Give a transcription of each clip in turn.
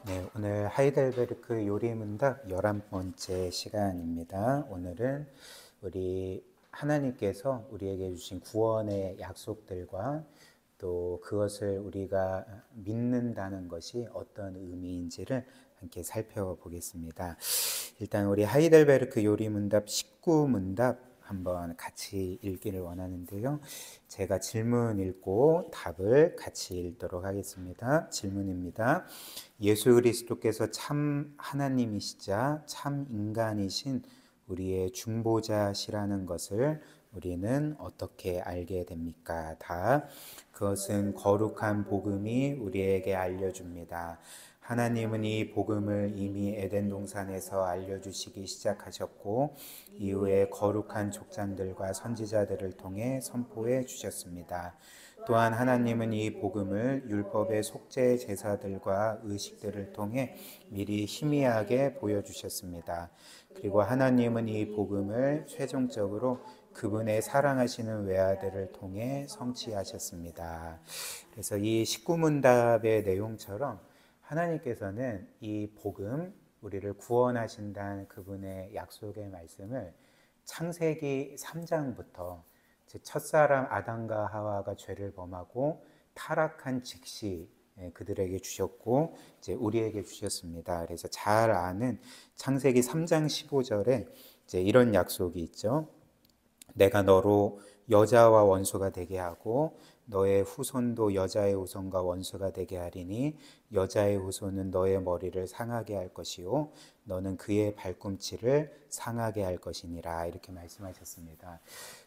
네, 오늘 하이델베르크 요리문답 11번째 시간입니다. 오늘은 우리 하나님께서 우리에게 주신 구원의 약속들과 또 그것을 우리가 믿는다는 것이 어떤 의미인지를 함께 살펴보겠습니다. 일단 우리 하이델베르크 요리문답 19문답 한번 같이 읽기를 원하는데요. 제가 질문 읽고 답을 같이 읽도록 하겠습니다. 질문입니다. 예수 그리스도께서 참 하나님이시자 참 인간이신 우리의 중보자시라는 것을 우리는 어떻게 알게 됩니까? 그것은 거룩한 복음이 우리에게 알려줍니다. 하나님은 이 복음을 이미 에덴 동산에서 알려주시기 시작하셨고 이후에 거룩한 족장들과 선지자들을 통해 선포해 주셨습니다. 또한 하나님은 이 복음을 율법의 속죄 제사들과 의식들을 통해 미리 희미하게 보여주셨습니다. 그리고 하나님은 이 복음을 최종적으로 그분의 사랑하시는 외아들을 통해 성취하셨습니다. 그래서 이 19문답의 내용처럼 하나님께서는 이 복음, 우리를 구원하신다는 그분의 약속의 말씀을 창세기 3장부터 첫사람 아담과 하와가 죄를 범하고 타락한 즉시 그들에게 주셨고 이제 우리에게 주셨습니다. 그래서 잘 아는 창세기 3장 15절에 이제 이런 약속이 있죠. 내가 너로 여자와 원수가 되게 하고 너의 후손도 여자의 후손과 원수가 되게 하리니 여자의 후손은 너의 머리를 상하게 할 것이요 너는 그의 발꿈치를 상하게 할 것이니라 이렇게 말씀하셨습니다.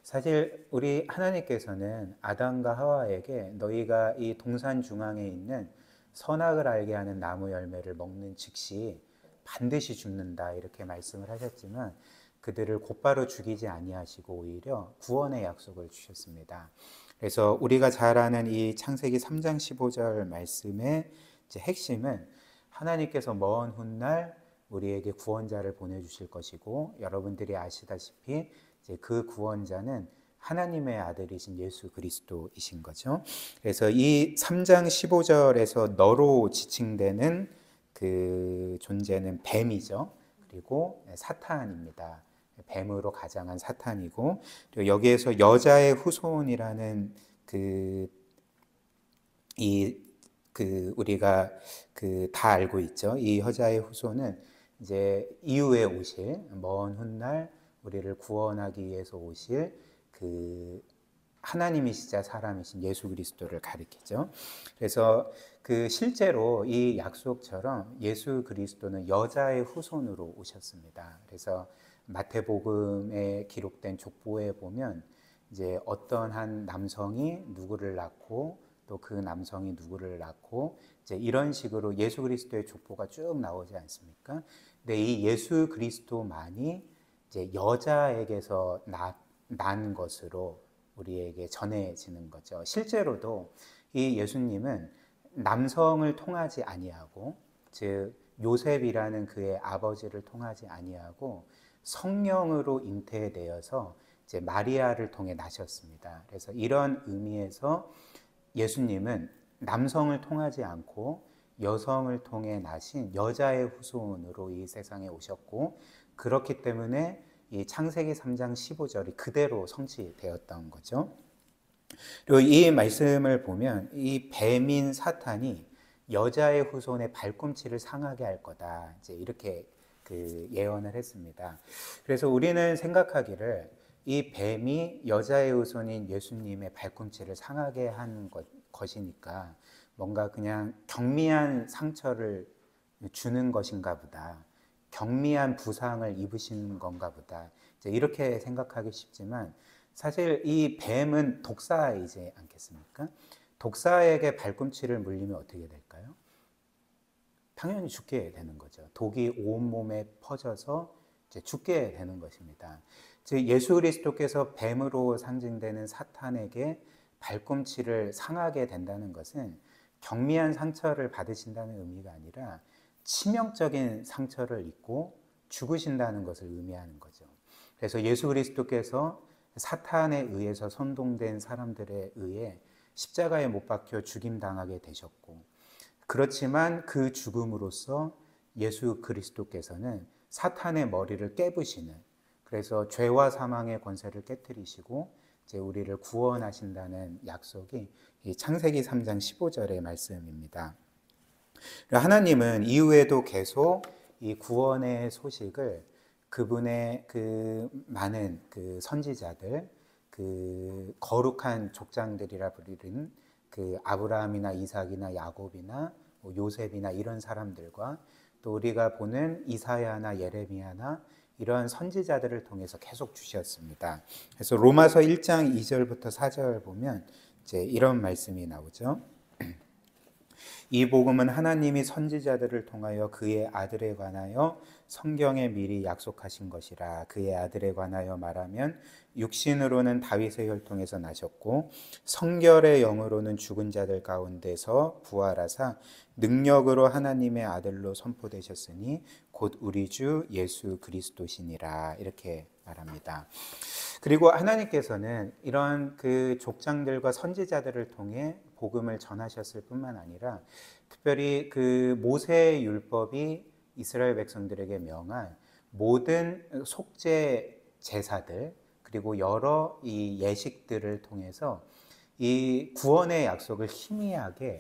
사실 우리 하나님께서는 아담과 하와에게 너희가 이 동산 중앙에 있는 선악을 알게 하는 나무 열매를 먹는 즉시 반드시 죽는다 이렇게 말씀을 하셨지만 그들을 곧바로 죽이지 아니하시고 오히려 구원의 약속을 주셨습니다. 그래서 우리가 잘 아는 이 창세기 3장 15절 말씀의 이제 핵심은 하나님께서 먼 훗날 우리에게 구원자를 보내주실 것이고 여러분들이 아시다시피 이제 그 구원자는 하나님의 아들이신 예수 그리스도이신 거죠. 그래서 이 3장 15절에서 너로 지칭되는 그 존재는 뱀이죠. 그리고 사탄입니다. 뱀으로 가장한 사탄이고 그리고 여기에서 여자의 후손이라는 우리가 다 알고 있죠. 이 여자의 후손은 이제 이후에 오실 먼 훗날 우리를 구원하기 위해서 오실 그 하나님이시자 사람이신 예수 그리스도를 가리키죠. 그래서 실제로 이 약속처럼 예수 그리스도는 여자의 후손으로 오셨습니다. 그래서 마태복음에 기록된 족보에 보면 이제 어떤 한 남성이 누구를 낳고 또 그 남성이 누구를 낳고 이제 이런 식으로 예수 그리스도의 족보가 쭉 나오지 않습니까? 근데 이 예수 그리스도만이 이제 여자에게서 난 것으로 우리에게 전해지는 거죠. 실제로도 이 예수님은 남성을 통하지 아니하고 즉 요셉이라는 그의 아버지를 통하지 아니하고 성령으로 잉태되어서 이제 마리아를 통해 나셨습니다. 그래서 이런 의미에서 예수님은 남성을 통하지 않고 여성을 통해 나신 여자의 후손으로 이 세상에 오셨고 그렇기 때문에 이 창세기 3장 15절이 그대로 성취되었던 거죠. 그리고 이 말씀을 보면 이 뱀인 사탄이 여자의 후손의 발꿈치를 상하게 할 거다. 이제 이렇게 예언을 했습니다. 그래서 우리는 생각하기를 이 뱀이 여자의 후손인 예수님의 발꿈치를 상하게 한 것이니까 뭔가 그냥 경미한 상처를 주는 것인가 보다. 경미한 부상을 입으신 건가 보다. 이제 이렇게 생각하기 쉽지만 사실 이 뱀은 독사이지 않겠습니까? 독사에게 발꿈치를 물리면 어떻게 될까요? 당연히 죽게 되는 거죠. 독이 온몸에 퍼져서 이제 죽게 되는 것입니다. 즉 예수 그리스도께서 뱀으로 상징되는 사탄에게 발꿈치를 상하게 된다는 것은 경미한 상처를 받으신다는 의미가 아니라 치명적인 상처를 입고 죽으신다는 것을 의미하는 거죠. 그래서 예수 그리스도께서 사탄에 의해서 선동된 사람들에 의해 십자가에 못 박혀 죽임당하게 되셨고 그렇지만 그 죽음으로써 예수 그리스도께서는 사탄의 머리를 깨부시는, 그래서 죄와 사망의 권세를 깨뜨리시고 이제 우리를 구원하신다는 약속이 이 창세기 3장 15절의 말씀입니다. 하나님은 이후에도 계속 이 구원의 소식을 그분의 그 많은 그 선지자들, 그 거룩한 족장들이라 부르는 그 아브라함이나 이삭이나 야곱이나 요셉이나 이런 사람들과 또 우리가 보는 이사야나 예레미야나 이런 선지자들을 통해서 계속 주셨습니다. 그래서 로마서 1장 2절부터 4절 보면 이제 이런 말씀이 나오죠. 이 복음은 하나님이 선지자들을 통하여 그의 아들에 관하여 성경에 미리 약속하신 것이라. 그의 아들에 관하여 말하면 육신으로는 다윗의 혈통에서 나셨고 성결의 영으로는 죽은 자들 가운데서 부활하사 능력으로 하나님의 아들로 선포되셨으니 곧 우리 주 예수 그리스도시니라. 이렇게 말합니다. 그리고 하나님께서는 이런 그 족장들과 선지자들을 통해 복음을 전하셨을 뿐만 아니라 특별히 그 모세의 율법이 이스라엘 백성들에게 명한 모든 속죄 제사들 그리고 여러 이 예식들을 통해서 이 구원의 약속을 희미하게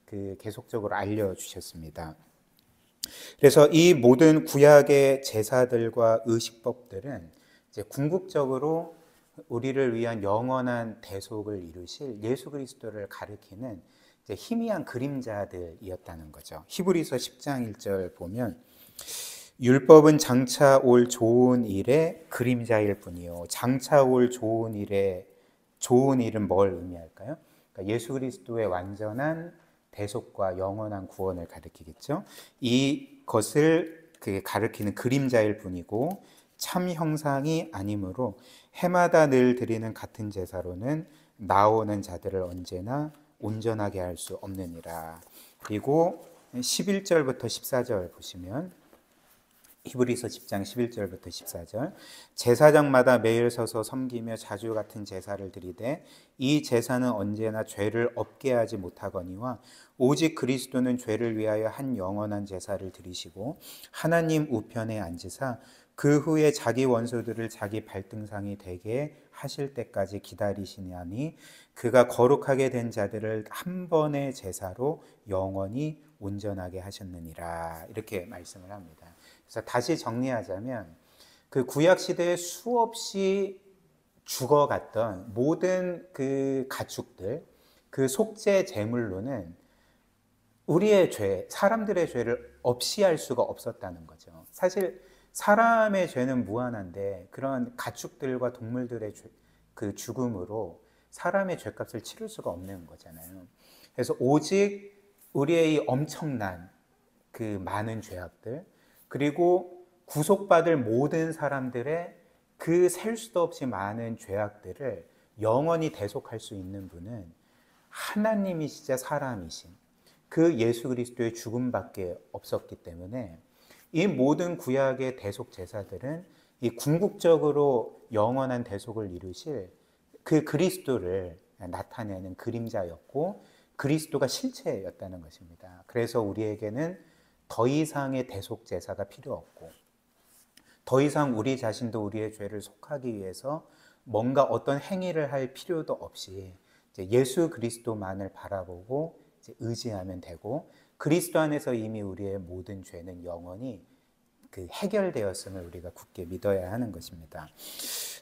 그 계속적으로 알려주셨습니다. 그래서 이 모든 구약의 제사들과 의식법들은 이제 궁극적으로 우리를 위한 영원한 대속을 이루실 예수 그리스도를 가리키는 이제 희미한 그림자들이었다는 거죠. 히브리서 10장 1절 보면 율법은 장차 올 좋은 일의 그림자일 뿐이요. 장차 올 좋은 일은 뭘 의미할까요? 그러니까 예수 그리스도의 완전한 대속과 영원한 구원을 가리키겠죠. 이것을 가리키는 그림자일 뿐이고 참 형상이 아니므로 해마다 늘 드리는 같은 제사로는 나오는 자들을 언제나 온전하게 할 수 없느니라. 그리고 11절부터 14절 보시면 히브리서 10장 11절부터 14절 제사장마다 매일 서서 섬기며 자주 같은 제사를 드리되 이 제사는 언제나 죄를 없게 하지 못하거니와 오직 그리스도는 죄를 위하여 한 영원한 제사를 드리시고 하나님 우편에 앉으사 그 후에 자기 원수들을 자기 발등상이 되게 하실 때까지 기다리시냐니 그가 거룩하게 된 자들을 한 번의 제사로 영원히 온전하게 하셨느니라. 이렇게 말씀을 합니다. 그래서 다시 정리하자면 그 구약 시대에 수없이 죽어갔던 모든 그 가축들, 그 속죄 제물로는 우리의 죄, 사람들의 죄를 없이 할 수가 없었다는 거죠. 사실 사람의 죄는 무한한데 그런 가축들과 동물들의 그 죽음으로 사람의 죄값을 치를 수가 없는 거잖아요. 그래서 오직 우리의 이 엄청난 그 많은 죄악들 그리고 구속받을 모든 사람들의 그 셀 수도 없이 많은 죄악들을 영원히 대속할 수 있는 분은 하나님이시자 사람이신 그 예수 그리스도의 죽음밖에 없었기 때문에 이 모든 구약의 대속 제사들은 이 궁극적으로 영원한 대속을 이루실 그 그리스도를 나타내는 그림자였고 그리스도가 실체였다는 것입니다. 그래서 우리에게는 더 이상의 대속 제사가 필요 없고 더 이상 우리 자신도 우리의 죄를 속하기 위해서 뭔가 어떤 행위를 할 필요도 없이 이제 예수 그리스도만을 바라보고 이제 의지하면 되고 그리스도 안에서 이미 우리의 모든 죄는 영원히 그 해결되었음을 우리가 굳게 믿어야 하는 것입니다.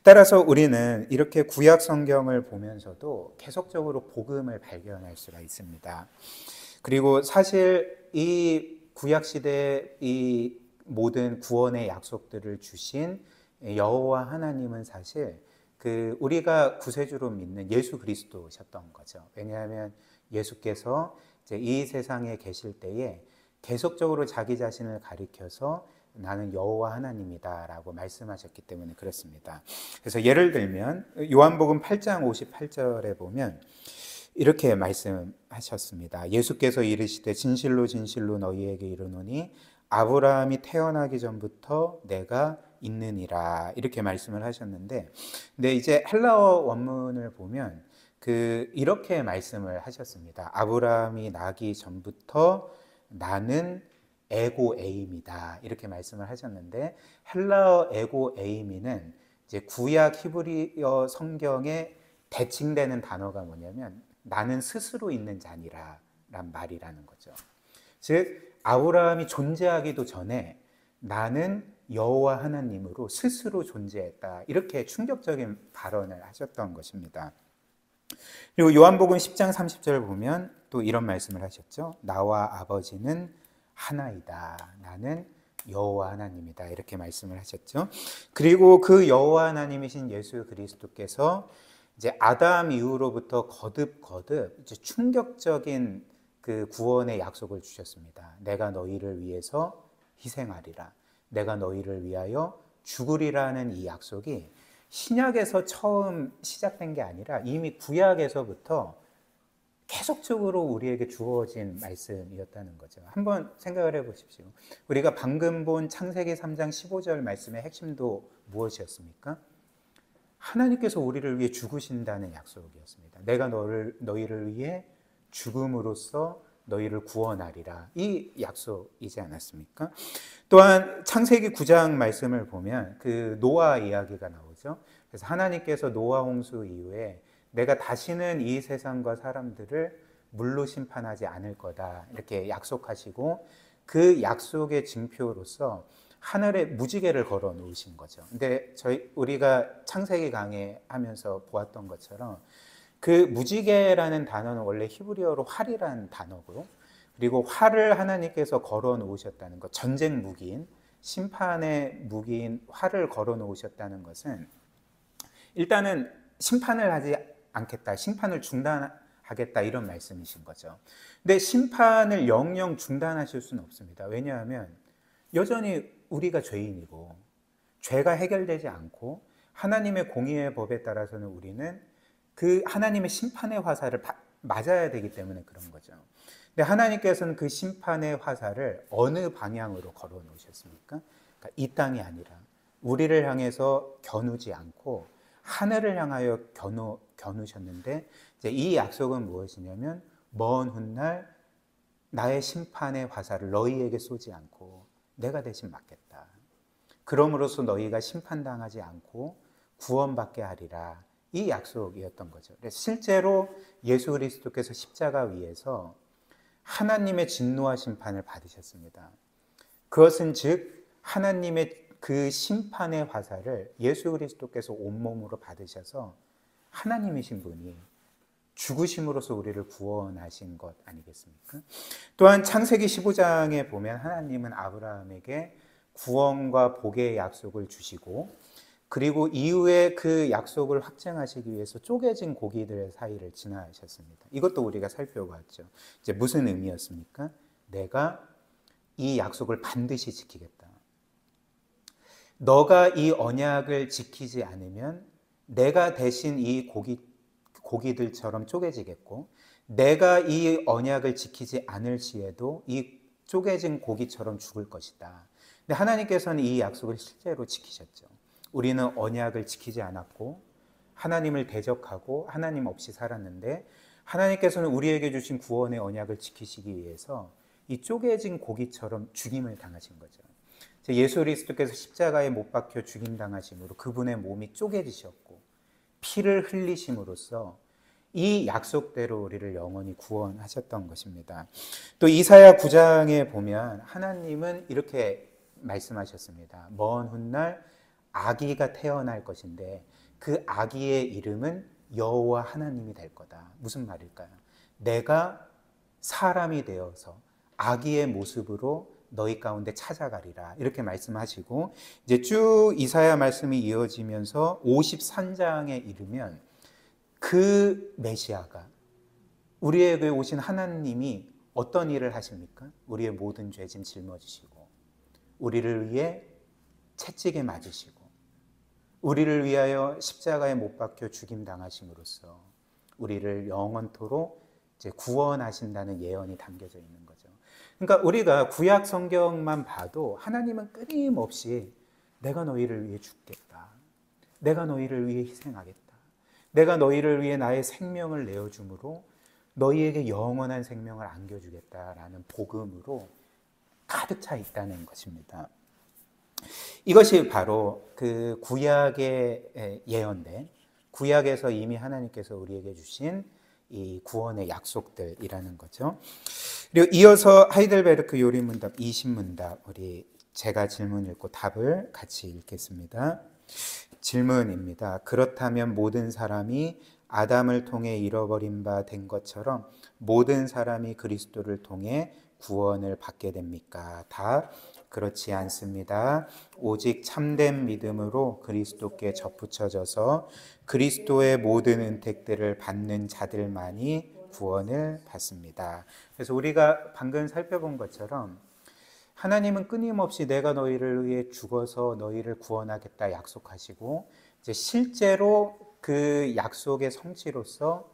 따라서 우리는 이렇게 구약 성경을 보면서도 계속적으로 복음을 발견할 수가 있습니다. 그리고 사실 이 구약 시대의 이 모든 구원의 약속들을 주신 여호와 하나님은 사실 그 우리가 구세주로 믿는 예수 그리스도셨던 거죠. 왜냐하면 예수께서 이제 이 세상에 계실 때에 계속적으로 자기 자신을 가리켜서 나는 여호와 하나님이다라고 말씀하셨기 때문에 그렇습니다. 그래서 예를 들면 요한복음 8장 58절에 보면 이렇게 말씀하셨습니다. 예수께서 이르시되 진실로 진실로 너희에게 이르노니 아브라함이 태어나기 전부터 내가 있느니라 이렇게 말씀을 하셨는데 근데 이제 헬라어 원문을 보면 이렇게 말씀을 하셨습니다. 아브라함이 나기 전부터 나는 에고 에임이다, 이렇게 말씀을 하셨는데, 헬라어 에고 에이미는 이제 구약 히브리어 성경에 대칭되는 단어가 뭐냐면 나는 스스로 있는 자니라 란 말이라는 거죠. 즉 아브라함이 존재하기도 전에 나는 여호와 하나님으로 스스로 존재했다, 이렇게 충격적인 발언을 하셨던 것입니다. 그리고 요한복음 10장 30절을 보면 또 이런 말씀을 하셨죠. 나와 아버지는 하나이다. 나는 여호와 하나님이다. 이렇게 말씀을 하셨죠. 그리고 그 여호와 하나님이신 예수 그리스도께서 이제 아담 이후로부터 거듭 이제 충격적인 그 구원의 약속을 주셨습니다. 내가 너희를 위해서 희생하리라. 내가 너희를 위하여 죽으리라는 이 약속이 신약에서 처음 시작된 게 아니라 이미 구약에서부터 계속적으로 우리에게 주어진 말씀이었다는 거죠. 한번 생각을 해보십시오. 우리가 방금 본 창세기 3장 15절 말씀의 핵심도 무엇이었습니까? 하나님께서 우리를 위해 죽으신다는 약속이었습니다. 내가 너희를 위해 죽음으로써 너희를 구원하리라, 이 약속이지 않았습니까? 또한 창세기 9장 말씀을 보면 그 노아 이야기가 나오죠. 그래서 하나님께서 노아 홍수 이후에 내가 다시는 이 세상과 사람들을 물로 심판하지 않을 거다, 이렇게 약속하시고 그 약속의 징표로서 하늘에 무지개를 걸어 놓으신 거죠. 근데 우리가 창세기 강해하면서 보았던 것처럼 그 무지개라는 단어는 원래 히브리어로 활이라는 단어고요. 그리고 활을 하나님께서 걸어 놓으셨다는 것, 전쟁 무기인, 심판의 무기인 활을 걸어 놓으셨다는 것은 일단은 심판을 하지 않겠다, 심판을 중단하겠다, 이런 말씀이신 거죠. 근데 심판을 영영 중단하실 수는 없습니다. 왜냐하면 여전히 우리가 죄인이고 죄가 해결되지 않고 하나님의 공의의 법에 따라서는 우리는 그 하나님의 심판의 화살을 맞아야 되기 때문에 그런 거죠. 근데 하나님께서는 그 심판의 화살을 어느 방향으로 걸어 놓으셨습니까? 그러니까 이 땅이 아니라 우리를 향해서 겨누지 않고 하늘을 향하여 겨누셨는데, 이제 이 약속은 무엇이냐면 먼 훗날 나의 심판의 화살을 너희에게 쏘지 않고 내가 대신 맞겠다. 그러므로써 너희가 심판당하지 않고 구원받게 하리라, 이 약속이었던 거죠. 그래서 실제로 예수 그리스도께서 십자가 위에서 하나님의 진노와 심판을 받으셨습니다. 그것은 즉 하나님의 그 심판의 화살을 예수 그리스도께서 온몸으로 받으셔서 하나님이신 분이 죽으심으로써 우리를 구원하신 것 아니겠습니까? 또한 창세기 15장에 보면 하나님은 아브라함에게 구원과 복의 약속을 주시고, 그리고 이후에 그 약속을 확증하시기 위해서 쪼개진 고기들의 사이를 지나셨습니다. 이것도 우리가 살펴봤죠. 이제 무슨 의미였습니까? 내가 이 약속을 반드시 지키겠다. 너가 이 언약을 지키지 않으면 내가 대신 이 고기들처럼 쪼개지겠고, 내가 이 언약을 지키지 않을 시에도 이 쪼개진 고기처럼 죽을 것이다. 근데 하나님께서는 이 약속을 실제로 지키셨죠. 우리는 언약을 지키지 않았고 하나님을 대적하고 하나님 없이 살았는데, 하나님께서는 우리에게 주신 구원의 언약을 지키시기 위해서 이 쪼개진 고기처럼 죽임을 당하신 거죠. 예수 그리스도께서 십자가에 못 박혀 죽임당하심으로 그분의 몸이 쪼개지셨고 피를 흘리심으로써 이 약속대로 우리를 영원히 구원하셨던 것입니다. 또 이사야 9장에 보면 하나님은 이렇게 말씀하셨습니다. 먼 훗날 아기가 태어날 것인데 그 아기의 이름은 여호와 하나님이 될 거다. 무슨 말일까요? 내가 사람이 되어서 아기의 모습으로 너희 가운데 찾아가리라, 이렇게 말씀하시고, 이제 쭉 이사야 말씀이 이어지면서 53장에 이르면 그 메시아가, 우리에게 오신 하나님이 어떤 일을 하십니까? 우리의 모든 죄짐 짊어지시고 우리를 위해 채찍에 맞으시고 우리를 위하여 십자가에 못 박혀 죽임당하심으로써 우리를 영원토록 이제 구원하신다는 예언이 담겨져 있는 거죠. 그러니까 우리가 구약 성경만 봐도 하나님은 끊임없이 내가 너희를 위해 죽겠다, 내가 너희를 위해 희생하겠다, 내가 너희를 위해 나의 생명을 내어줌으로 너희에게 영원한 생명을 안겨주겠다라는 복음으로 가득 차 있다는 것입니다. 이것이 바로 그 구약의 예언된, 구약에서 이미 하나님께서 우리에게 주신 이 구원의 약속들이라는 거죠. 그리고 이어서 하이델베르크 요리문답 20문답, 제가 질문 읽고 답을 같이 읽겠습니다. 질문입니다. 그렇다면 모든 사람이 아담을 통해 잃어버린 바 된 것처럼 모든 사람이 그리스도를 통해 구원을 받게 됩니까? 답, 그렇지 않습니다. 오직 참된 믿음으로 그리스도께 접붙여져서 그리스도의 모든 은택들을 받는 자들만이 구원을 받습니다. 그래서 우리가 방금 살펴본 것처럼 하나님은 끊임없이 내가 너희를 위해 죽어서 너희를 구원하겠다 약속하시고, 이제 실제로 그 약속의 성취로서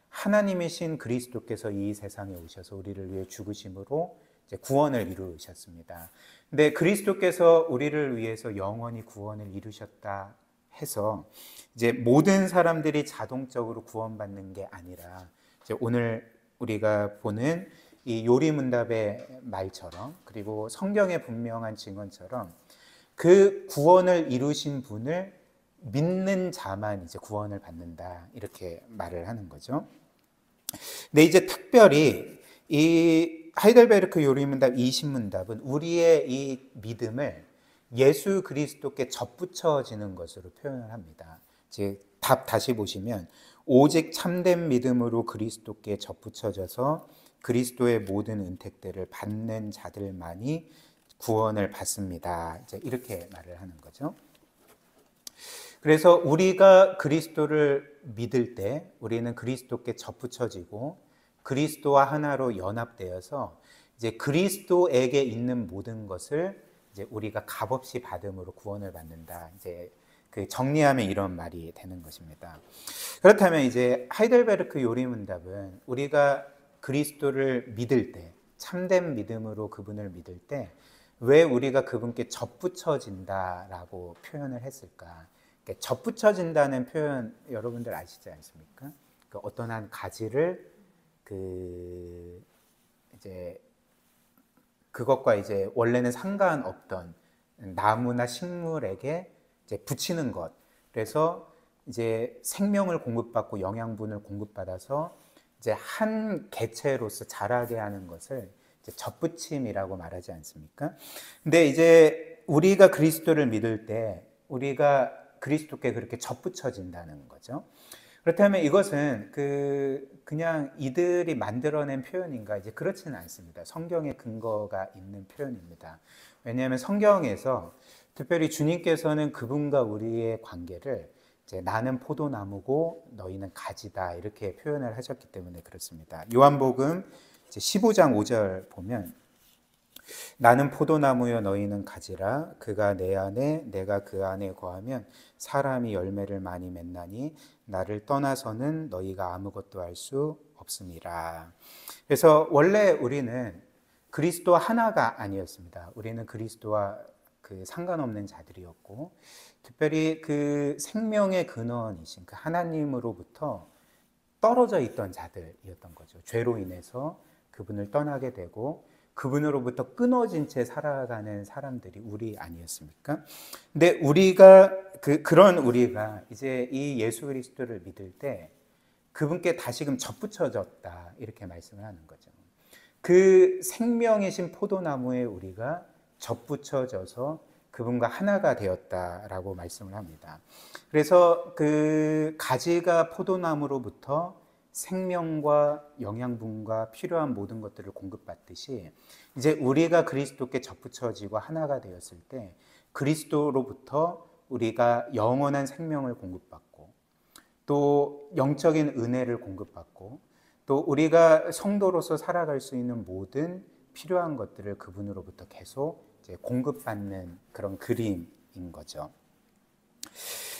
하나님이신 그리스도께서 이 세상에 오셔서 우리를 위해 죽으심으로 이제 구원을 이루셨습니다. 근데 그리스도께서 우리를 위해서 영원히 구원을 이루셨다 해서 이제 모든 사람들이 자동적으로 구원받는 게 아니라, 이제 오늘 우리가 보는 이 요리문답의 말처럼, 그리고 성경의 분명한 증언처럼 그 구원을 이루신 분을 믿는 자만 이제 구원을 받는다, 이렇게 말을 하는 거죠. 근데 이제 특별히 이 하이델베르크 요리문답 20문답은 우리의 이 믿음을 예수 그리스도께 접붙여지는 것으로 표현을 합니다. 이제 답 다시 보시면 오직 참된 믿음으로 그리스도께 접붙여져서 그리스도의 모든 은택들을 받는 자들만이 구원을 받습니다. 이제 이렇게 말을 하는 거죠. 그래서 우리가 그리스도를 믿을 때 우리는 그리스도께 접붙여지고 그리스도와 하나로 연합되어서 이제 그리스도에게 있는 모든 것을 이제 우리가 값없이 받음으로 구원을 받는다. 이제 그 정리하면 이런 말이 되는 것입니다. 그렇다면 이제 하이델베르크 요리문답은 우리가 그리스도를 믿을 때, 참된 믿음으로 그분을 믿을 때 왜 우리가 그분께 접붙여진다라고 표현을 했을까? 그러니까 접붙여진다는 표현 여러분들 아시지 않습니까? 그 어떤 한 가지를 이제 그것과 이제 원래는 상관없던 나무나 식물에게 이제 붙이는 것. 그래서 이제 생명을 공급받고 영양분을 공급받아서 이제 한 개체로서 자라게 하는 것을 이제 접붙임이라고 말하지 않습니까? 근데 이제 우리가 그리스도를 믿을 때 우리가 그리스도께 그렇게 접붙여진다는 거죠. 그렇다면 이것은 그냥 이들이 만들어낸 표현인가? 이제 그렇지는 않습니다. 성경에 근거가 있는 표현입니다. 왜냐하면 성경에서 특별히 주님께서는 그분과 우리의 관계를 이제 나는 포도나무고 너희는 가지다 이렇게 표현을 하셨기 때문에 그렇습니다. 요한복음 이제 15장 5절 보면 나는 포도나무여 너희는 가지라 그가 내 안에 내가 그 안에 거하면 사람이 열매를 많이 맺나니 나를 떠나서는 너희가 아무것도 할 수 없음이라. 그래서 원래 우리는 그리스도와 하나가 아니었습니다. 우리는 그리스도와 그 상관없는 자들이었고, 특별히 그 생명의 근원이신 그 하나님으로부터 떨어져 있던 자들이었던 거죠. 죄로 인해서 그분을 떠나게 되고 그분으로부터 끊어진 채 살아가는 사람들이 우리 아니었습니까? 근데 우리가 그런 우리가 이제 이 예수 그리스도를 믿을 때 그분께 다시금 접붙여졌다 이렇게 말씀을 하는 거죠. 그 생명이신 포도나무에 우리가 접붙여져서 그분과 하나가 되었다라고 말씀을 합니다. 그래서 그 가지가 포도나무로부터 생명과 영양분과 필요한 모든 것들을 공급받듯이 이제 우리가 그리스도께 접붙여지고 하나가 되었을 때 그리스도로부터 우리가 영원한 생명을 공급받고 또 영적인 은혜를 공급받고 또 우리가 성도로서 살아갈 수 있는 모든 필요한 것들을 그분으로부터 계속 이제 공급받는 그런 그림인 거죠.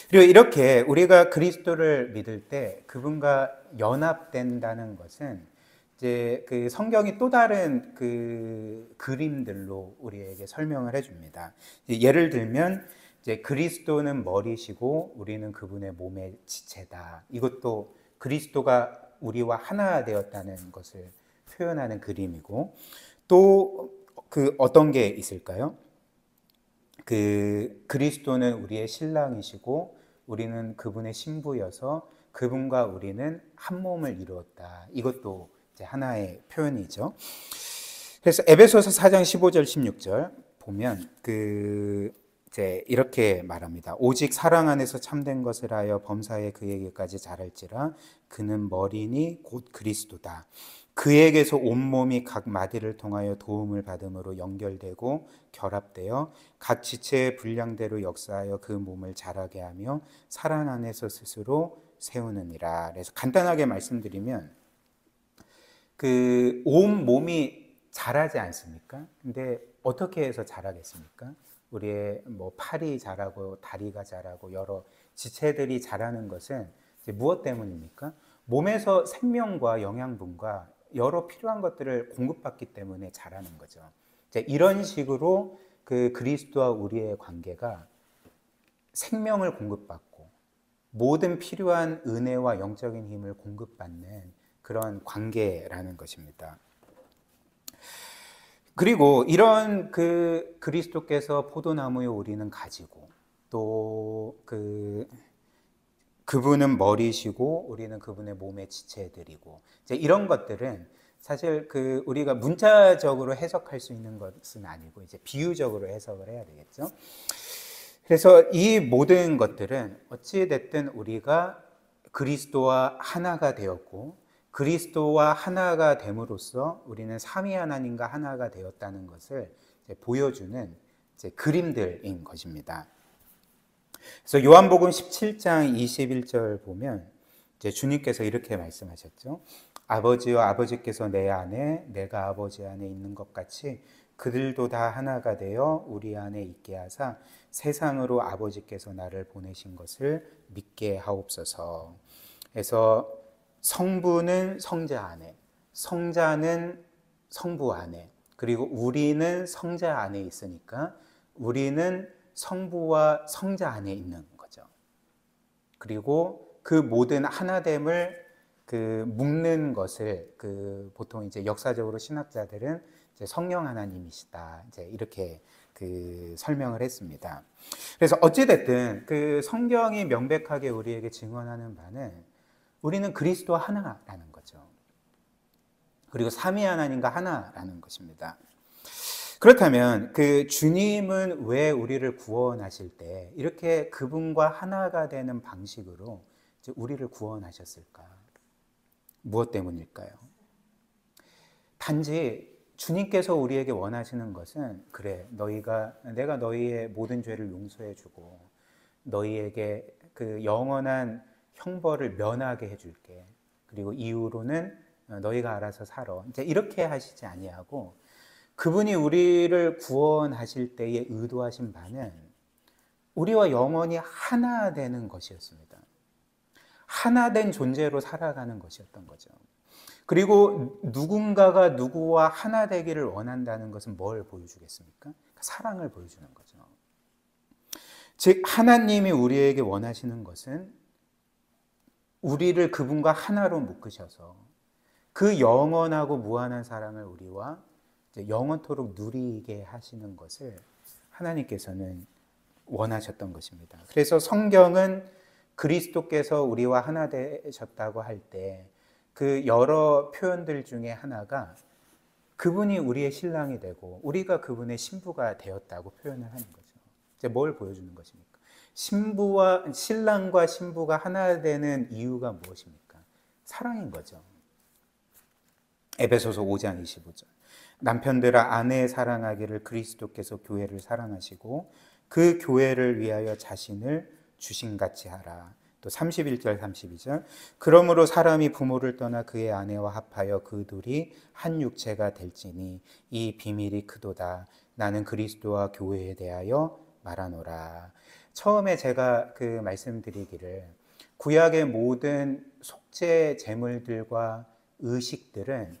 그리고 이렇게 우리가 그리스도를 믿을 때 그분과 연합된다는 것은 이제 그 성경이 또 다른 그 그림들로 우리에게 설명을 해줍니다. 예를 들면 이제 그리스도는 머리시고 우리는 그분의 몸의 지체다. 이것도 그리스도가 우리와 하나 되었다는 것을 표현하는 그림이고, 또 그 어떤 게 있을까요? 그 그리스도는 우리의 신랑이시고 우리는 그분의 신부여서 그분과 우리는 한 몸을 이루었다. 이것도 이제 하나의 표현이죠. 그래서 에베소서 4장 15절 16절 보면 이제 이렇게 말합니다. 오직 사랑 안에서 참된 것을 하여 범사에 그에게까지 자랄지라. 그는 머리니 곧 그리스도다. 그에게서 온몸이 각 마디를 통하여 도움을 받음으로 연결되고 결합되어 각 지체의 분량대로 역사하여 그 몸을 자라게 하며 사랑 안에서 스스로 세우느니라. 그래서 간단하게 말씀드리면 그 온 몸이 자라지 않습니까? 근데 어떻게 해서 자라겠습니까? 우리의 뭐 팔이 자라고 다리가 자라고 여러 지체들이 자라는 것은 이제 무엇 때문입니까? 몸에서 생명과 영양분과 여러 필요한 것들을 공급받기 때문에 자라는 거죠. 이제 이런 식으로 그 그리스도와 우리의 관계가 생명을 공급받고 모든 필요한 은혜와 영적인 힘을 공급받는 그런 관계라는 것입니다. 그리고 이런 그 그리스도께서 포도나무의 오리는 가지고 또 그분은 머리시고 우리는 그분의 몸의 지체들이고, 이제 이런 것들은 사실 그 우리가 문자적으로 해석할 수 있는 것은 아니고 이제 비유적으로 해석을 해야 되겠죠. 그래서 이 모든 것들은 어찌 됐든 우리가 그리스도와 하나가 되었고 그리스도와 하나가 됨으로써 우리는 삼위 하나님과 하나가 되었다는 것을 이제 보여주는 이제 그림들인 것입니다. 그래서 요한복음 17장 21절 보면 이제 주님께서 이렇게 말씀하셨죠. 아버지여 아버지께서 내 안에 내가 아버지 안에 있는 것 같이 그들도 다 하나가 되어 우리 안에 있게 하사 세상으로 아버지께서 나를 보내신 것을 믿게 하옵소서. 그래서 성부는 성자 안에, 성자는 성부 안에, 그리고 우리는 성자 안에 있으니까 우리는 성부와 성자 안에 있는 거죠. 그리고 그 모든 하나됨을 묶는 것을 보통 이제 역사적으로 신학자들은 이제 성령 하나님이시다, 이제 이렇게 설명을 했습니다. 그래서 어찌됐든 그 성경이 명백하게 우리에게 증언하는 바는 우리는 그리스도와 하나라는 거죠. 그리고 삼위 하나님과 하나라는 것입니다. 그렇다면 그 주님은 왜 우리를 구원하실 때 이렇게 그분과 하나가 되는 방식으로 이제 우리를 구원하셨을까? 무엇 때문일까요? 단지 주님께서 우리에게 원하시는 것은 그래, 내가 너희의 모든 죄를 용서해주고 너희에게 그 영원한 형벌을 면하게 해줄게. 그리고 이후로는 너희가 알아서 살아. 이제 이렇게 하시지 아니하고 그분이 우리를 구원하실 때에 의도하신 바는 우리와 영원히 하나 되는 것이었습니다. 하나 된 존재로 살아가는 것이었던 거죠. 그리고 누군가가 누구와 하나 되기를 원한다는 것은 뭘 보여주겠습니까? 사랑을 보여주는 거죠. 즉 하나님이 우리에게 원하시는 것은 우리를 그분과 하나로 묶으셔서 그 영원하고 무한한 사랑을 우리와 영원토록 누리게 하시는 것을 하나님께서는 원하셨던 것입니다. 그래서 성경은 그리스도께서 우리와 하나 되셨다고 할 때 그 여러 표현들 중에 하나가 그분이 우리의 신랑이 되고 우리가 그분의 신부가 되었다고 표현을 하는 거죠. 이제 뭘 보여주는 것입니까? 신랑과 신부가 하나 되는 이유가 무엇입니까? 사랑인 거죠. 에베소서 5장 25절. 남편들아 아내 사랑하기를 그리스도께서 교회를 사랑하시고 그 교회를 위하여 자신을 주신같이 하라. 또 31절 32절. 그러므로 사람이 부모를 떠나 그의 아내와 합하여 그 둘이 한 육체가 될지니 이 비밀이 크도다. 나는 그리스도와 교회에 대하여 말하노라. 처음에 제가 말씀드리기를 구약의 모든 속죄 제물들과 의식들은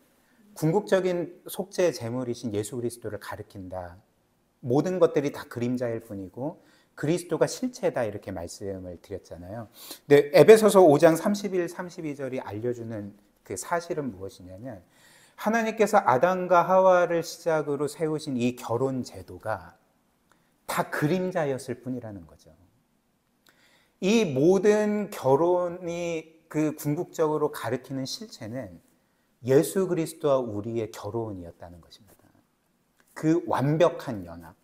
궁극적인 속죄 제물이신 예수 그리스도를 가리킨다. 모든 것들이 다 그림자일 뿐이고 그리스도가 실체다 이렇게 말씀을 드렸잖아요. 근데 에베소서 5장 31, 32절이 알려주는 그 사실은 무엇이냐면 하나님께서 아담과 하와를 시작으로 세우신 이 결혼 제도가 다 그림자였을 뿐이라는 거죠. 이 모든 결혼이 그 궁극적으로 가리키는 실체는 예수 그리스도와 우리의 결혼이었다는 것입니다. 그 완벽한 연합,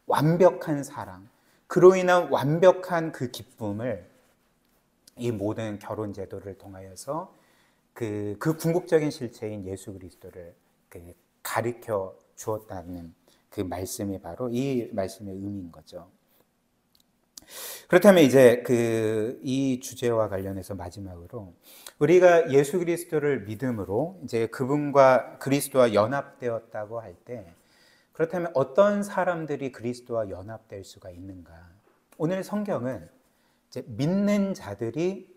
완벽한 사랑, 그로 인한 완벽한 그 기쁨을 이 모든 결혼 제도를 통하여서 그 궁극적인 실체인 예수 그리스도를 가리켜 주었다는 그 말씀이 바로 이 말씀의 의미인 거죠. 그렇다면 이제 이 주제와 관련해서 마지막으로 우리가 예수 그리스도를 믿음으로 이제 그분과 그리스도와 연합되었다고 할 때 그렇다면 어떤 사람들이 그리스도와 연합될 수가 있는가? 오늘 성경은 이제 믿는 자들이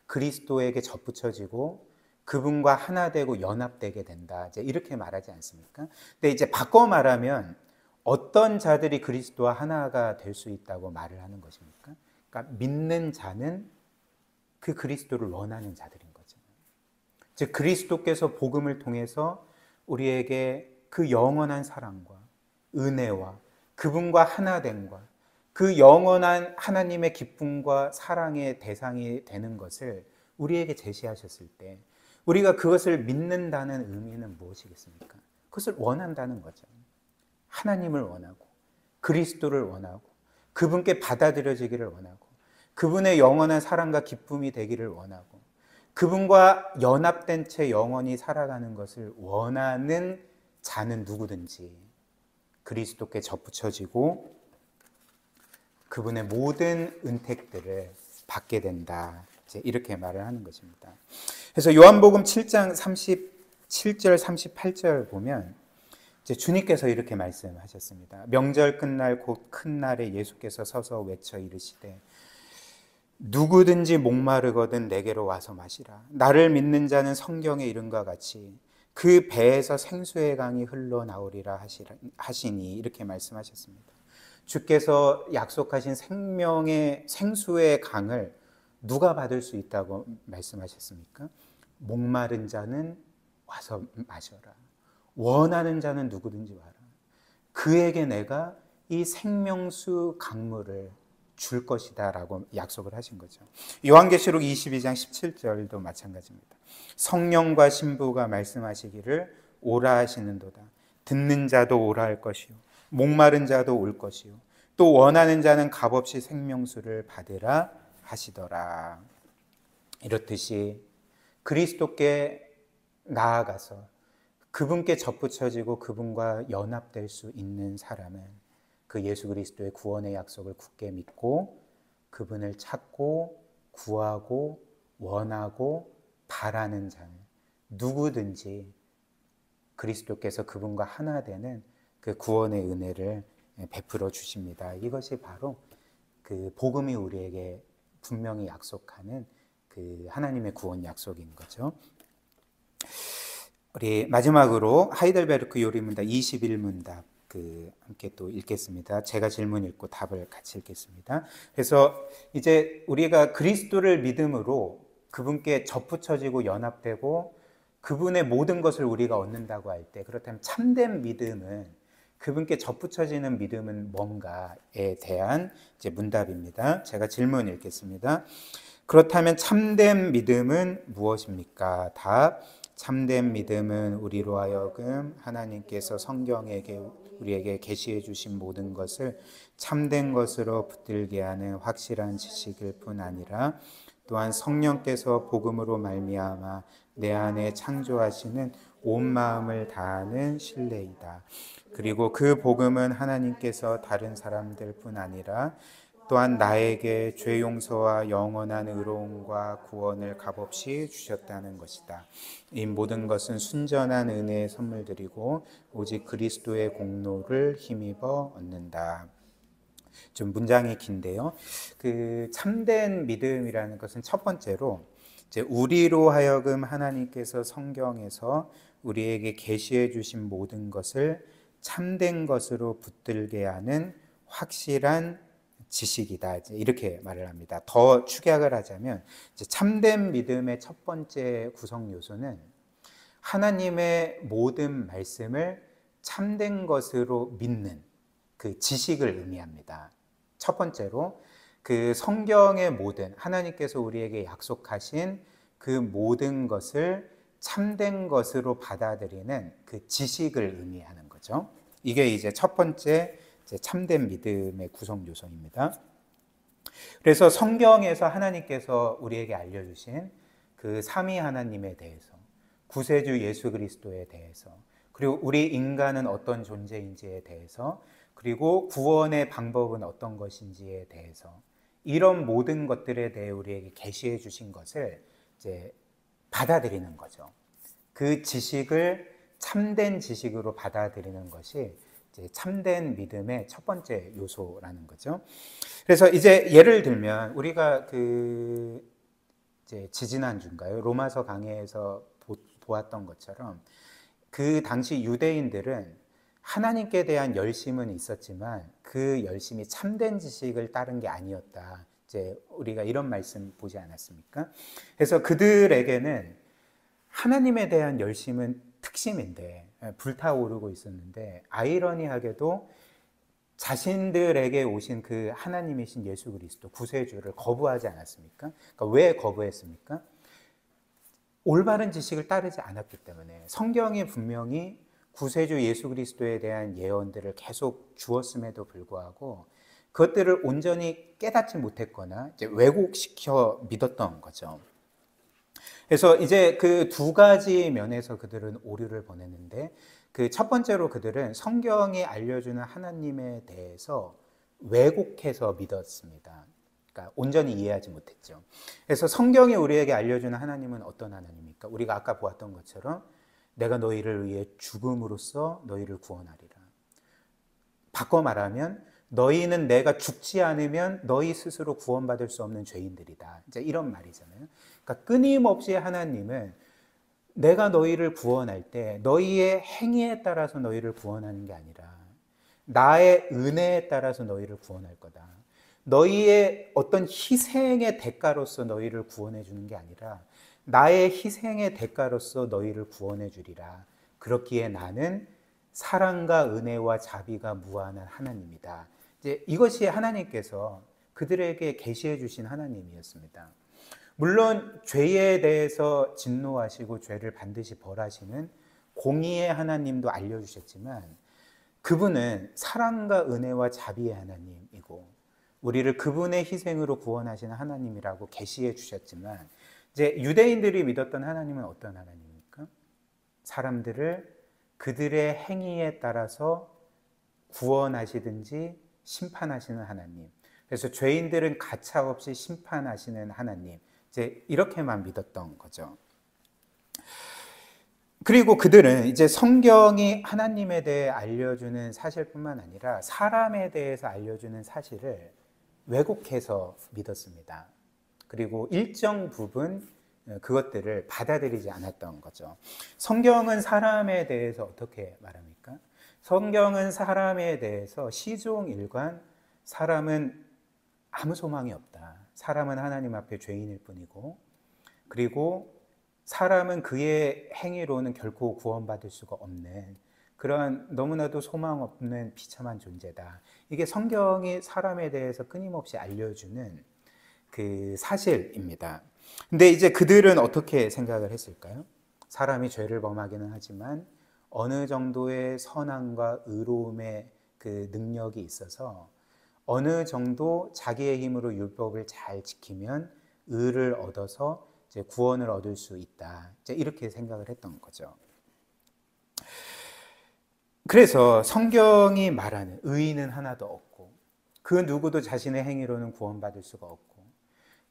그리스도에게 접붙여지고 그분과 하나 되고 연합되게 된다. 이제 이렇게 말하지 않습니까? 근데 이제 바꿔 말하면 어떤 자들이 그리스도와 하나가 될 수 있다고 말을 하는 것입니까? 그러니까 믿는 자는 그 그리스도를 원하는 자들인 거죠. 즉 그리스도께서 복음을 통해서 우리에게 그 영원한 사랑과 은혜와 그분과 하나됨과 그 영원한 하나님의 기쁨과 사랑의 대상이 되는 것을 우리에게 제시하셨을 때 우리가 그것을 믿는다는 의미는 무엇이겠습니까? 그것을 원한다는 거죠. 하나님을 원하고 그리스도를 원하고 그분께 받아들여지기를 원하고 그분의 영원한 사랑과 기쁨이 되기를 원하고 그분과 연합된 채 영원히 살아가는 것을 원하는 자는 누구든지 그리스도께 접붙여지고 그분의 모든 은택들을 받게 된다. 이제 이렇게 말을 하는 것입니다. 그래서 요한복음 7장 37절 38절 보면 이제 주님께서 이렇게 말씀하셨습니다. 명절 끝날 곧 큰 날에 예수께서 서서 외쳐 이르시되 누구든지 목마르거든 내게로 와서 마시라. 나를 믿는 자는 성경에 이른과 같이 그 배에서 생수의 강이 흘러나오리라 하시니 이렇게 말씀하셨습니다. 주께서 약속하신 생명의 생수의 강을 누가 받을 수 있다고 말씀하셨습니까? 목마른 자는 와서 마셔라. 원하는 자는 누구든지 와라. 그에게 내가 이 생명수 강물을 줄 것이다 라고 약속을 하신 거죠. 요한계시록 22장 17절도 마찬가지입니다. 성령과 신부가 말씀하시기를 오라 하시는도다. 듣는 자도 오라 할 것이요 목마른 자도 올 것이요 또 원하는 자는 값없이 생명수를 받으라 하시더라. 이렇듯이 그리스도께 나아가서 그분께 접붙여지고 그분과 연합될 수 있는 사람은 그 예수 그리스도의 구원의 약속을 굳게 믿고 그분을 찾고 구하고 원하고 바라는 자는 누구든지 그리스도께서 그분과 하나 되는 그 구원의 은혜를 베풀어 주십니다. 이것이 바로 그 복음이 우리에게 분명히 약속하는 그 하나님의 구원 약속인 거죠. 우리 마지막으로 하이델베르크 요리문답 21문답 함께 또 읽겠습니다. 제가 질문 읽고 답을 같이 읽겠습니다. 그래서 이제 우리가 그리스도를 믿음으로 그분께 접붙여지고 연합되고 그분의 모든 것을 우리가 얻는다고 할 때 그렇다면 참된 믿음은 그분께 접붙여지는 믿음은 뭔가에 대한 이제 문답입니다. 제가 질문 읽겠습니다. 그렇다면 참된 믿음은 무엇입니까? 답. 참된 믿음은 우리로 하여금 하나님께서 성경에게 우리에게 계시해 주신 모든 것을 참된 것으로 붙들게 하는 확실한 지식일 뿐 아니라 또한 성령께서 복음으로 말미암아 내 안에 창조하시는 온 마음을 다하는 신뢰이다. 그리고 그 복음은 하나님께서 다른 사람들 뿐 아니라 또한 나에게 죄 용서와 영원한 의로움과 구원을 값없이 주셨다는 것이다. 이 모든 것은 순전한 은혜의 선물들이고 오직 그리스도의 공로를 힘입어 얻는다. 좀 문장이 긴데요. 그 참된 믿음이라는 것은 첫 번째로 이제 우리로 하여금 하나님께서 성경에서 우리에게 계시해 주신 모든 것을 참된 것으로 붙들게 하는 확실한 지식이다. 이제 이렇게 말을 합니다. 더 축약을 하자면 이제 참된 믿음의 첫 번째 구성 요소는 하나님의 모든 말씀을 참된 것으로 믿는 그 지식을 의미합니다. 첫 번째로 그 성경의 모든 하나님께서 우리에게 약속하신 그 모든 것을 참된 것으로 받아들이는 그 지식을 의미하는 거죠. 이게 이제 첫 번째 참된 믿음의 구성 요소입니다. 그래서 성경에서 하나님께서 우리에게 알려주신 그 삼위 하나님에 대해서, 구세주 예수 그리스도에 대해서, 그리고 우리 인간은 어떤 존재인지에 대해서, 그리고 구원의 방법은 어떤 것인지에 대해서, 이런 모든 것들에 대해 우리에게 계시해 주신 것을 이제 받아들이는 거죠. 그 지식을 참된 지식으로 받아들이는 것이 이제 참된 믿음의 첫 번째 요소라는 거죠. 그래서 이제 예를 들면 우리가 이제 지지난주인가요? 로마서 강해에서 보았던 것처럼 그 당시 유대인들은 하나님께 대한 열심은 있었지만 그 열심이 참된 지식을 따른 게 아니었다. 이제 우리가 이런 말씀 보지 않았습니까? 그래서 그들에게는 하나님에 대한 열심은 특심인데 불타오르고 있었는데 아이러니하게도 자신들에게 오신 그 하나님이신 예수 그리스도 구세주를 거부하지 않았습니까? 그러니까 왜 거부했습니까? 올바른 지식을 따르지 않았기 때문에. 성경이 분명히 구세주 예수 그리스도에 대한 예언들을 계속 주었음에도 불구하고 그것들을 온전히 깨닫지 못했거나 이제 왜곡시켜 믿었던 거죠. 그래서 이제 그 두 가지 면에서 그들은 오류를 보냈는데, 그 첫 번째로 그들은 성경이 알려주는 하나님에 대해서 왜곡해서 믿었습니다. 그러니까 온전히 이해하지 못했죠. 그래서 성경이 우리에게 알려주는 하나님은 어떤 하나님입니까? 우리가 아까 보았던 것처럼 내가 너희를 위해 죽음으로써 너희를 구원하리라. 바꿔 말하면 너희는 내가 죽지 않으면 너희 스스로 구원받을 수 없는 죄인들이다. 이제 이런 말이잖아요. 그러니까 끊임없이 하나님은 내가 너희를 구원할 때 너희의 행위에 따라서 너희를 구원하는 게 아니라 나의 은혜에 따라서 너희를 구원할 거다. 너희의 어떤 희생의 대가로서 너희를 구원해 주는 게 아니라 나의 희생의 대가로서 너희를 구원해 주리라. 그렇기에 나는 사랑과 은혜와 자비가 무한한 하나님이다. 이제 이것이 하나님께서 그들에게 계시해 주신 하나님이었습니다. 물론 죄에 대해서 진노하시고 죄를 반드시 벌하시는 공의의 하나님도 알려주셨지만 그분은 사랑과 은혜와 자비의 하나님이고 우리를 그분의 희생으로 구원하시는 하나님이라고 계시해 주셨지만 이제 유대인들이 믿었던 하나님은 어떤 하나님입니까? 사람들을 그들의 행위에 따라서 구원하시든지 심판하시는 하나님. 그래서 죄인들은 가차없이 심판하시는 하나님. 이제 이렇게만 믿었던 거죠. 그리고 그들은 이제 성경이 하나님에 대해 알려주는 사실뿐만 아니라 사람에 대해서 알려주는 사실을 왜곡해서 믿었습니다. 그리고 일정 부분 그것들을 받아들이지 않았던 거죠. 성경은 사람에 대해서 어떻게 말합니까? 성경은 사람에 대해서 시종일관 사람은 아무 소망이 없다. 사람은 하나님 앞에 죄인일 뿐이고 그리고 사람은 그의 행위로는 결코 구원받을 수가 없는 그런 너무나도 소망 없는 비참한 존재다. 이게 성경이 사람에 대해서 끊임없이 알려주는 그 사실입니다. 근데 이제 그들은 어떻게 생각을 했을까요? 사람이 죄를 범하기는 하지만 어느 정도의 선함과 의로움의 그 능력이 있어서 어느 정도 자기의 힘으로 율법을 잘 지키면 의를 얻어서 이제 구원을 얻을 수 있다. 이제 이렇게 생각을 했던 거죠. 그래서 성경이 말하는 의인은 하나도 없고 그 누구도 자신의 행위로는 구원받을 수가 없고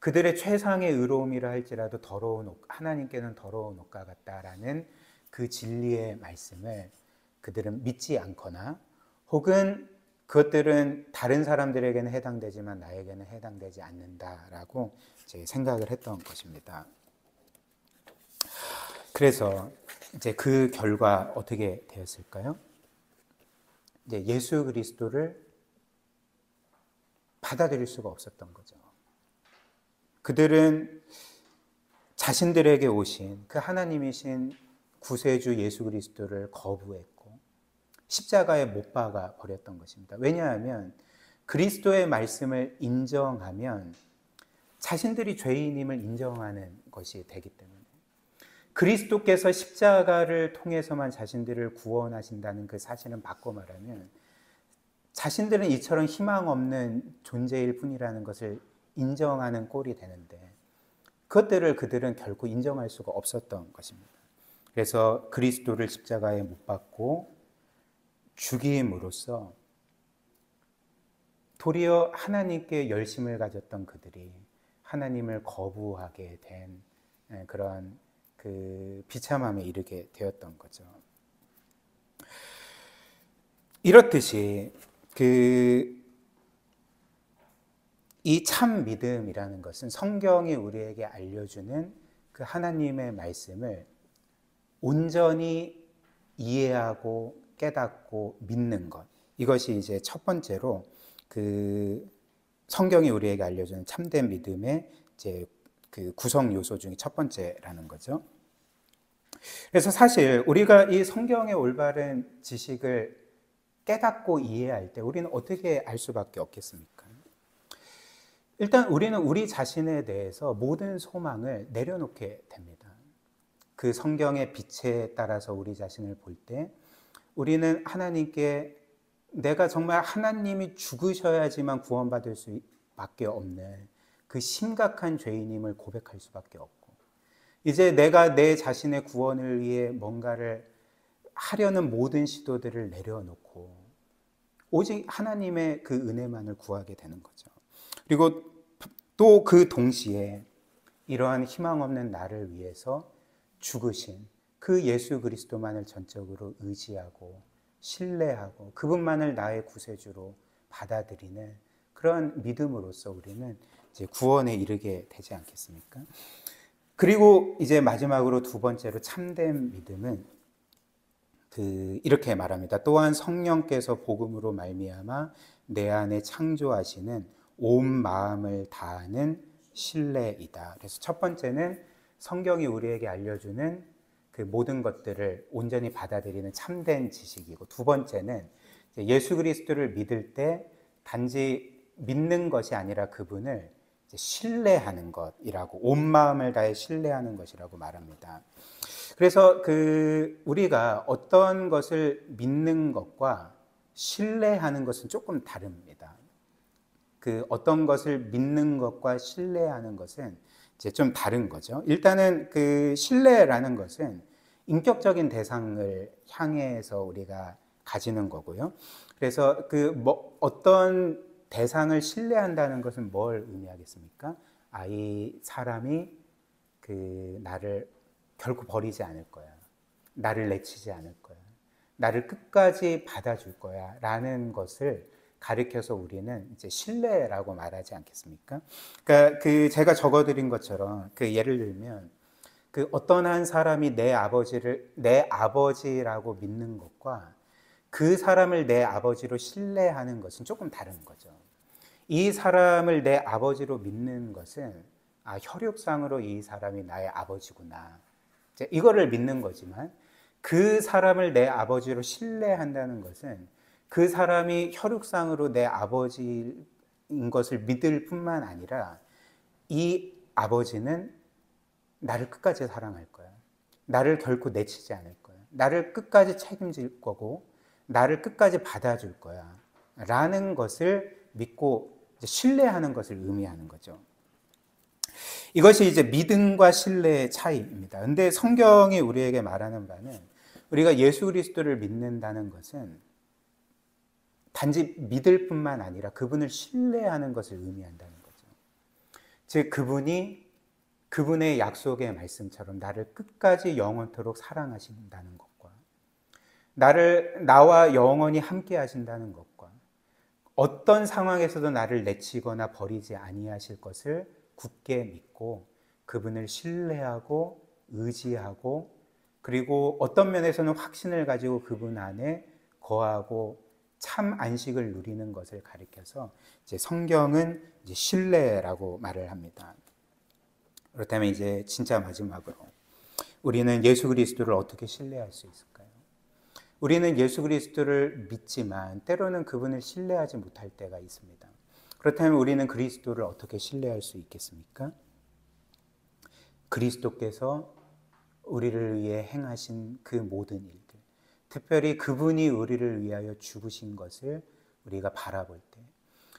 그들의 최상의 의로움이라 할지라도 더러운 하나님께는 더러운 옷과 같다라는 그 진리의 말씀을 그들은 믿지 않거나 혹은 그것들은 다른 사람들에게는 해당되지만 나에게는 해당되지 않는다라고 이제 생각을 했던 것입니다. 그래서 이제 그 결과 어떻게 되었을까요? 이제 예수 그리스도를 받아들일 수가 없었던 거죠. 그들은 자신들에게 오신 그 하나님이신 구세주 예수 그리스도를 거부했고 십자가에 못 박아 버렸던 것입니다. 왜냐하면 그리스도의 말씀을 인정하면 자신들이 죄인임을 인정하는 것이 되기 때문에, 그리스도께서 십자가를 통해서만 자신들을 구원하신다는 그 사실은 바꿔 말하면 자신들은 이처럼 희망 없는 존재일 뿐이라는 것을 인정하는 꼴이 되는데, 그것들을 그들은 결코 인정할 수가 없었던 것입니다. 그래서 그리스도를 십자가에 못 박고 죽임으로써 도리어 하나님께 열심을 가졌던 그들이 하나님을 거부하게 된 그런 그 비참함에 이르게 되었던 거죠. 이렇듯이 이 참 믿음이라는 것은 성경이 우리에게 알려주는 그 하나님의 말씀을 온전히 이해하고 깨닫고 믿는 것, 이것이 이제 첫 번째로 그 성경이 우리에게 알려주는 참된 믿음의 이제 그 구성 요소 중에 첫 번째라는 거죠. 그래서 사실 우리가 이 성경의 올바른 지식을 깨닫고 이해할 때 우리는 어떻게 알 수밖에 없겠습니까? 일단 우리는 우리 자신에 대해서 모든 소망을 내려놓게 됩니다. 그 성경의 빛에 따라서 우리 자신을 볼 때 우리는 하나님께 내가 정말 하나님이 죽으셔야지만 구원받을 수밖에 없는 그 심각한 죄인임을 고백할 수밖에 없고, 이제 내가 내 자신의 구원을 위해 뭔가를 하려는 모든 시도들을 내려놓고 오직 하나님의 그 은혜만을 구하게 되는 거죠. 그리고 또 그 동시에 이러한 희망 없는 나를 위해서 죽으신 그 예수 그리스도만을 전적으로 의지하고 신뢰하고 그분만을 나의 구세주로 받아들이는 그런 믿음으로써 우리는 이제 구원에 이르게 되지 않겠습니까? 그리고 이제 마지막으로 두 번째로 참된 믿음은 이렇게 말합니다. 또한 성령께서 복음으로 말미암아 내 안에 창조하시는 온 마음을 다하는 신뢰이다. 그래서 첫 번째는 성경이 우리에게 알려주는 그 모든 것들을 온전히 받아들이는 참된 지식이고, 두 번째는 예수 그리스도를 믿을 때 단지 믿는 것이 아니라 그분을 신뢰하는 것이라고, 온 마음을 다해 신뢰하는 것이라고 말합니다. 그래서 우리가 어떤 것을 믿는 것과 신뢰하는 것은 조금 다릅니다. 어떤 것을 믿는 것과 신뢰하는 것은 이제 좀 다른 거죠. 일단은 신뢰라는 것은 인격적인 대상을 향해서 우리가 가지는 거고요. 그래서 어떤 대상을 신뢰한다는 것은 뭘 의미하겠습니까? 이 사람이 나를 결코 버리지 않을 거야. 나를 내치지 않을 거야. 나를 끝까지 받아줄 거야. 라는 것을 가리켜서 우리는 이제 신뢰라고 말하지 않겠습니까? 그러니까 제가 적어드린 것처럼 예를 들면 어떤 한 사람이 내 아버지라고 믿는 것과 그 사람을 내 아버지로 신뢰하는 것은 조금 다른 거죠. 이 사람을 내 아버지로 믿는 것은 혈육상으로 이 사람이 나의 아버지구나, 이거를 믿는 거지만, 그 사람을 내 아버지로 신뢰한다는 것은 그 사람이 혈육상으로 내 아버지인 것을 믿을 뿐만 아니라 이 아버지는 나를 끝까지 사랑할 거야. 나를 결코 내치지 않을 거야. 나를 끝까지 책임질 거고 나를 끝까지 받아줄 거야. 라는 것을 믿고 신뢰하는 것을 의미하는 거죠. 이것이 이제 믿음과 신뢰의 차이입니다. 근데 성경이 우리에게 말하는 바는 우리가 예수 그리스도를 믿는다는 것은 단지 믿을 뿐만 아니라 그분을 신뢰하는 것을 의미한다는 거죠. 즉 그분의 약속의 말씀처럼 나를 끝까지 영원토록 사랑하신다는 것과 나와 영원히 함께 하신다는 것과 어떤 상황에서도 나를 내치거나 버리지 아니하실 것을 굳게 믿고 그분을 신뢰하고 의지하고, 그리고 어떤 면에서는 확신을 가지고 그분 안에 거하고 참 안식을 누리는 것을 가리켜서 이제 성경은 이제 신뢰라고 말을 합니다. 그렇다면 이제 진짜 마지막으로 우리는 예수 그리스도를 어떻게 신뢰할 수 있을까요? 우리는 예수 그리스도를 믿지만 때로는 그분을 신뢰하지 못할 때가 있습니다. 그렇다면 우리는 그리스도를 어떻게 신뢰할 수 있겠습니까? 그리스도께서 우리를 위해 행하신 그 모든 일들, 특별히 그분이 우리를 위하여 죽으신 것을 우리가 바라볼 때,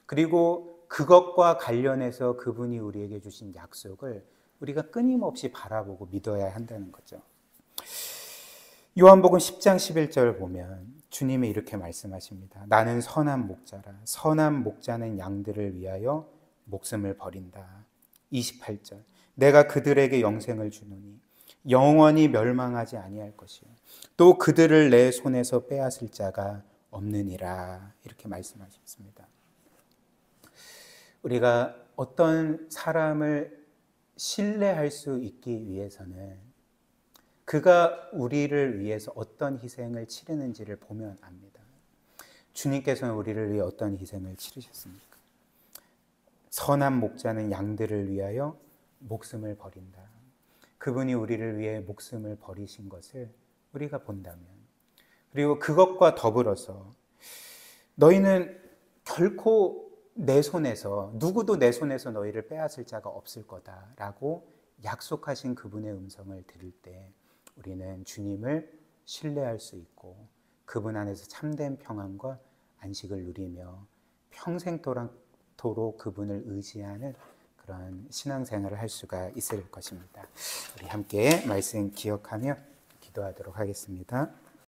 그리고 그것과 관련해서 그분이 우리에게 주신 약속을 우리가 끊임없이 바라보고 믿어야 한다는 거죠. 요한복음 10장 11절 보면 주님이 이렇게 말씀하십니다. 나는 선한 목자라. 선한 목자는 양들을 위하여 목숨을 버린다. 28절. 내가 그들에게 영생을 주노니 영원히 멸망하지 아니할 것이요 또 그들을 내 손에서 빼앗을 자가 없느니라. 이렇게 말씀하셨습니다. 우리가 어떤 사람을 신뢰할 수 있기 위해서는 그가 우리를 위해서 어떤 희생을 치르는지를 보면 압니다. 주님께서는 우리를 위해 어떤 희생을 치르셨습니까? 선한 목자는 양들을 위하여 목숨을 버린다. 그분이 우리를 위해 목숨을 버리신 것을 우리가 본다면, 그리고 그것과 더불어서 너희는 결코 내 손에서, 누구도 내 손에서 너희를 빼앗을 자가 없을 거다라고 약속하신 그분의 음성을 들을 때 우리는 주님을 신뢰할 수 있고 그분 안에서 참된 평안과 안식을 누리며 평생토록 그분을 의지하는 그런 신앙생활을 할 수가 있을 것입니다. 우리 함께 말씀 기억하며 기도하도록 하겠습니다.